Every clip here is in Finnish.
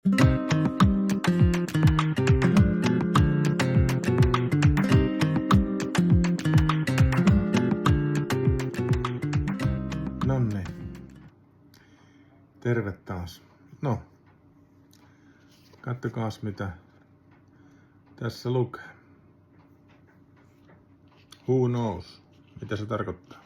Nonni. Terve taas. No. Kattokaas mitä tässä lukee. Who knows? Mitä se tarkoittaa?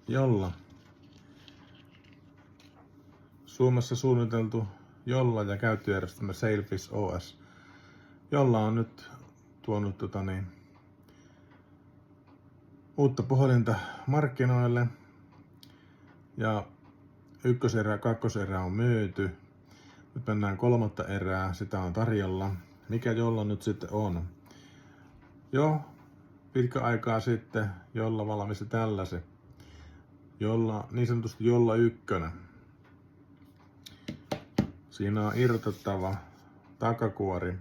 Jolla. Suomessa suunniteltu Jolla ja käyttöjärjestelmä Sailfish OS. Jolla on nyt tuonut uutta puhelinta markkinoille. Ja ykköserä ja kakkoserä on myyty. Nyt mennään kolmatta erää, sitä on tarjolla. Mikä Jolla nyt sitten on? Jo pitkä aikaa sitten Jolla valmisti tällaisen. Jolla, niin sanotusti Jolla 1. Siinä on irrotettava takakuori,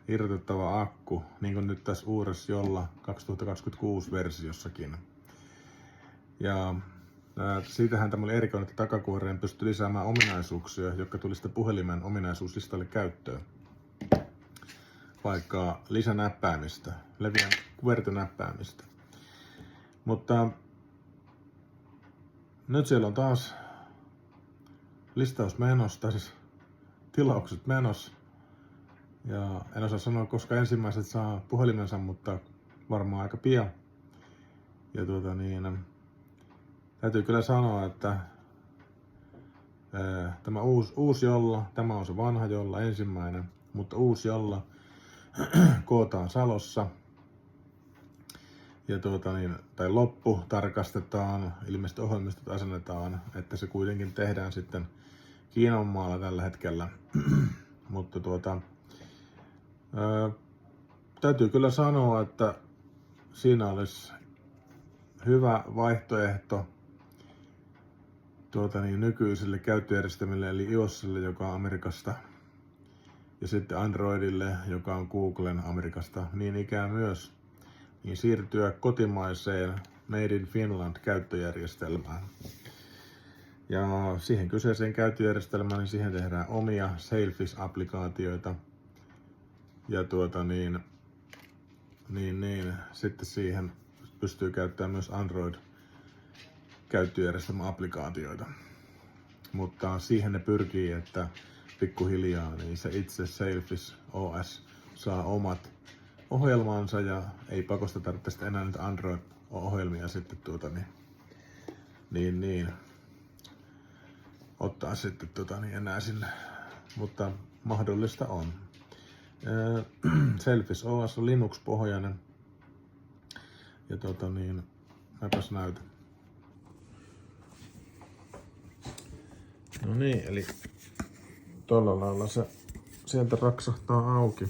irrotettava akku, niin kuin nyt tässä uudessa Jolla 2026 versiossakin. Ja siitähän tämä oli erikoinen, että takakuoreen pystyi lisäämään ominaisuuksia, jotka tuli sitten puhelimen ominaisuuslistalle käyttöön. Vaikka lisänäppäämistä, leviän kuvertonäppäämistä. Mutta nyt siellä on taas listaus menossa, siis tilaukset menossa. Ja en osaa sanoa, koska ensimmäiset saa puhelimensa, mutta varmaan aika pian. Ja täytyy kyllä sanoa, että tämä uusi Jolla, tämä on se vanha Jolla, ensimmäinen, mutta uusi Jolla kootaan Salossa. Ja tai loppu tarkastetaan, ilmeisesti ohjelmistot asennetaan, että se kuitenkin tehdään sitten Kiinan maalla tällä hetkellä. Mutta täytyy kyllä sanoa, että siinä olisi hyvä vaihtoehto nykyiselle käyttöjärjestelmille eli iOSille, joka on Amerikasta, ja sitten Androidille, joka on Googlen Amerikasta, niin ikään myös, niin siirtyä kotimaiseen Made in Finland käyttöjärjestelmään. Ja siihen kyseiseen käyttöjärjestelmään, niin siihen tehdään omia Sailfish-applikaatioita. Ja sitten siihen pystyy käyttämään myös Android-käyttöjärjestelmä-applikaatioita. Mutta siihen ne pyrkii, että pikkuhiljaa niin se itse Sailfish OS saa omat ohjelmansa ja ei pakosta tarvitse enää niitä Android-ohjelmia sitten ottaa sitten enää sinne, mutta mahdollista on. Sailfish OS on Linux-pohjainen ja mäpäs näytän. No niin, eli tolla lailla se sieltä raksahtaa auki.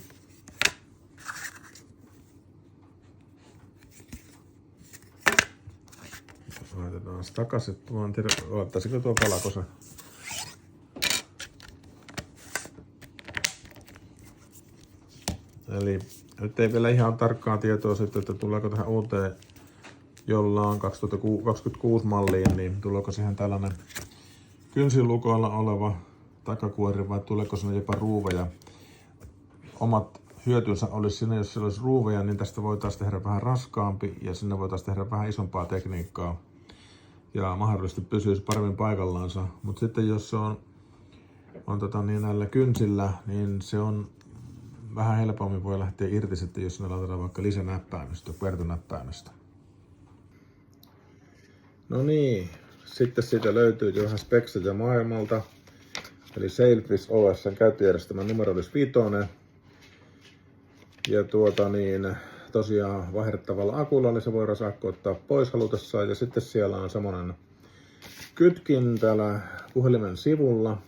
Laitetaan se takaisin. Mä en tiedä, laittaisiko tuo palako se. Eli nyt ei vielä ihan tarkkaa tietoa sitten, että tuleeko tähän uuteen Jollaan 2026 malliin, niin tuleeko siihen tällainen kynsilukoilla oleva takakuori vai tuleeko sinne jopa ruuveja. Omat hyötynsä olisi siinä, jos siellä olisi ruuveja, niin tästä voitaisiin tehdä vähän raskaampi ja sinne voitaisiin tehdä vähän isompaa tekniikkaa. Ja mahdollisesti pysyisi paremmin paikallaansa. Mutta sitten jos se on näillä kynsillä, niin se on vähän helpommin voi lähteä irti sitten, jos ne laitetaan vaikka lisänäppäimistä, vertonäppäimistä. No niin, sitten siitä löytyy jo vähän speksejä maailmalta. Eli Sailfish OS:n käyttöjärjestelmän numero olisi 5. Ja tosiaan vaihdettavalla akulla, eli se voidaan akku ottaa pois halutessaan. Ja sitten siellä on semmonen kytkin täällä puhelimen sivulla.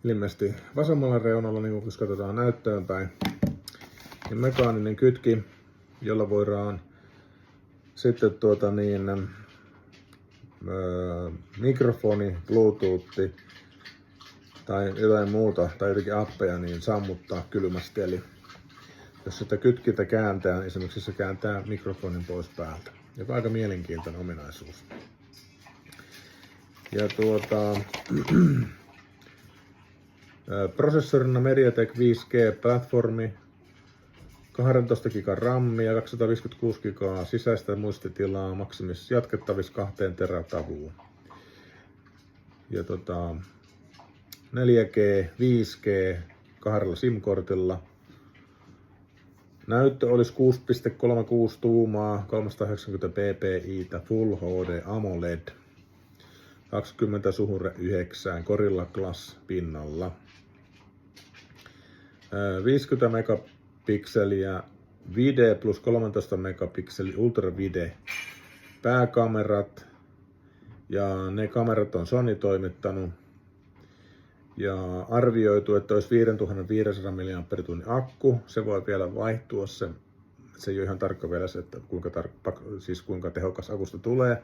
Ilmeisesti vasemmalla reunalla, niin kun katsotaan näyttöön päin. Ja mekaaninen kytki, jolla voidaan sitten mikrofoni, bluetooth tai jotain muuta tai jotenkin appeja niin sammuttaa kylmästi. Eli jos sitä kytkintä kääntää, niin esimerkiksi se kääntää mikrofonin pois päältä, joka on aika mielenkiintoinen ominaisuus. Ja prosessorina MediaTek 5G-platformi, 12 GB RAM ja 256 GB sisäistä muistitilaa, maksimis jatkettavissa 2 teratavuun. Ja 4G, 5G, 2 SIM-kortilla. Näyttö olisi 6,36 tuumaa, 390 ppi, Full HD AMOLED, 20:9 Gorilla Glass pinnalla. 50 megapikseliä vide plus 13 megapikseli ultravide pääkamerat. Ja ne kamerat on Sony toimittanut. Ja arvioitu, että olisi 5500 mAh akku. Se voi vielä vaihtua. Se ei ole ihan tarkka vielä se, että kuinka tehokas akusta tulee.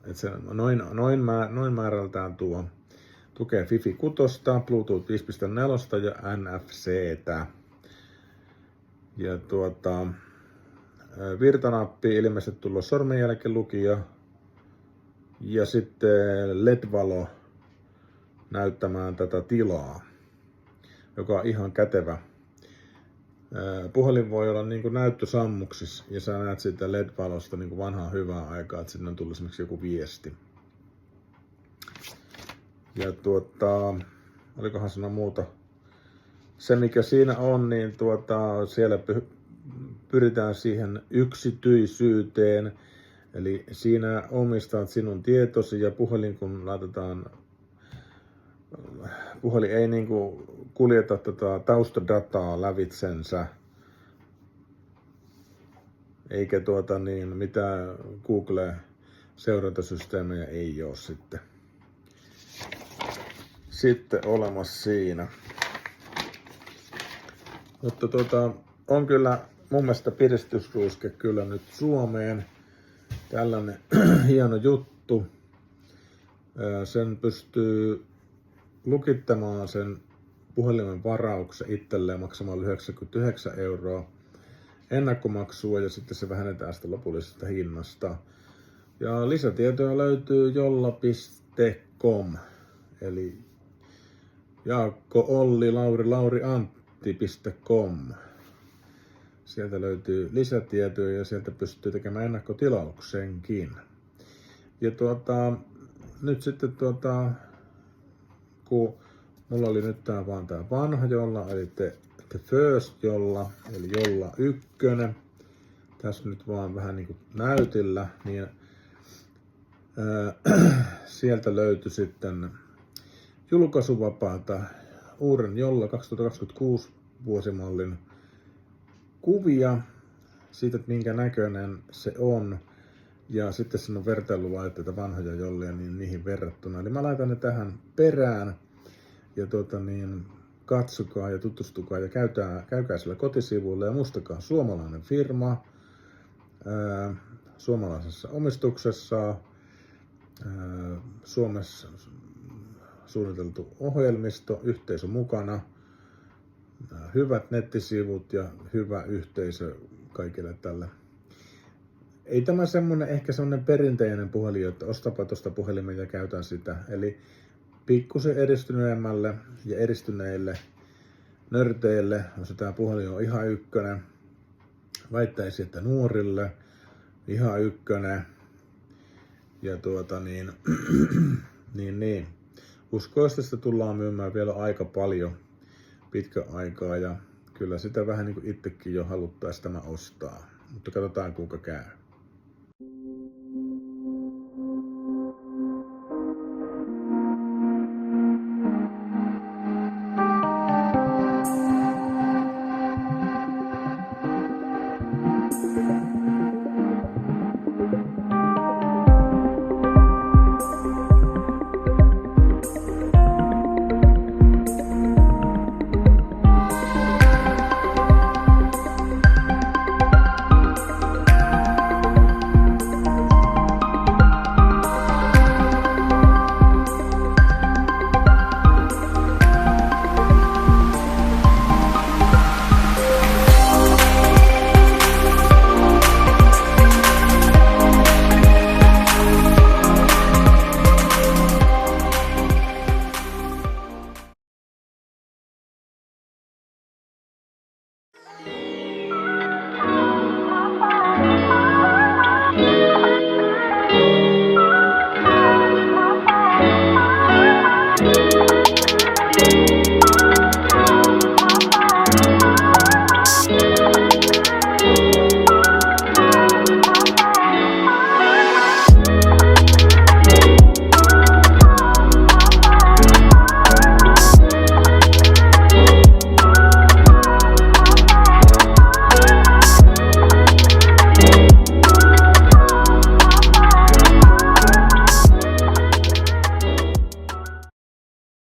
Että se noin määrältään tuo. Tukee Fi 6, Bluetooth 5.4 ja NFC:tä. Ja virtanappi ilmeisesti tullut sormenjälkilukija. Ja sitten LED-valo näyttämään tätä tilaa, joka on ihan kätevä. Puhelin voi olla niin kuin näyttösammuksissa ja sä näet siitä LED-valosta niin kuin vanhaa hyvää aikaa, että sinne on tullut esimerkiksi joku viesti. Ja olikohan siinä muuta. Se mikä siinä on, niin siellä pyritään siihen yksityisyyteen. Eli siinä omistat sinun tietosi ja puhelin kun laitetaan, puhelin ei niinku kuljeta tätä taustadataa lävitsensä. Eikä mitään Google-seurantasysteemejä ei ole sitten olemassa siinä. Mutta on kyllä mun mielestä piristysruiske kyllä nyt Suomeen. Tällainen hieno juttu. Sen pystyy lukittamaan sen puhelimen varauksen itselleen maksamalla 99 € ennakkomaksua ja sitten se vähennetään sitä lopullisesta hinnasta. Ja lisätietoja löytyy jolla.com eli Jaakko Olli Lauri Antti.com. Sieltä löytyy lisätietoja ja sieltä pystyy tekemään ennakkotilauksenkin. Ja nyt sitten kun mulla oli nyt tää vanha jolla, eli the first jolla, eli jolla 1. Tässä nyt vaan vähän niinku näytillä, niin sieltä löytyi sitten julkaisuvapaata uuden jolla 2026 vuosimallin kuvia siitä, että minkä näköinen se on. Ja sitten siinä on vertailulaitteita vanhoja jollia niin niihin verrattuna. Eli mä laitan ne tähän perään. Ja katsokaa ja tutustukaa ja käykää sillä kotisivuilla. Ja muistakaa suomalainen firma, suomalaisessa omistuksessa, Suomessa suunniteltu ohjelmisto, yhteisö mukana. Hyvät nettisivut ja hyvä yhteisö kaikille tälle. Ei tämä ehkä semmonen perinteinen puhelin, että ostapa tuosta puhelimen ja käytän sitä. Eli pikkusen edistyneemmälle ja edistyneille nörteille on se tää puhelin on ihan 1. Väittäisin, että nuorille ihan 1. Ja niin. Uskoisin, että tullaan myymään vielä aika paljon pitkä aikaa ja kyllä sitä vähän niin kuin itsekin jo haluttaisiin tämä ostaa, mutta katsotaan kuinka käy.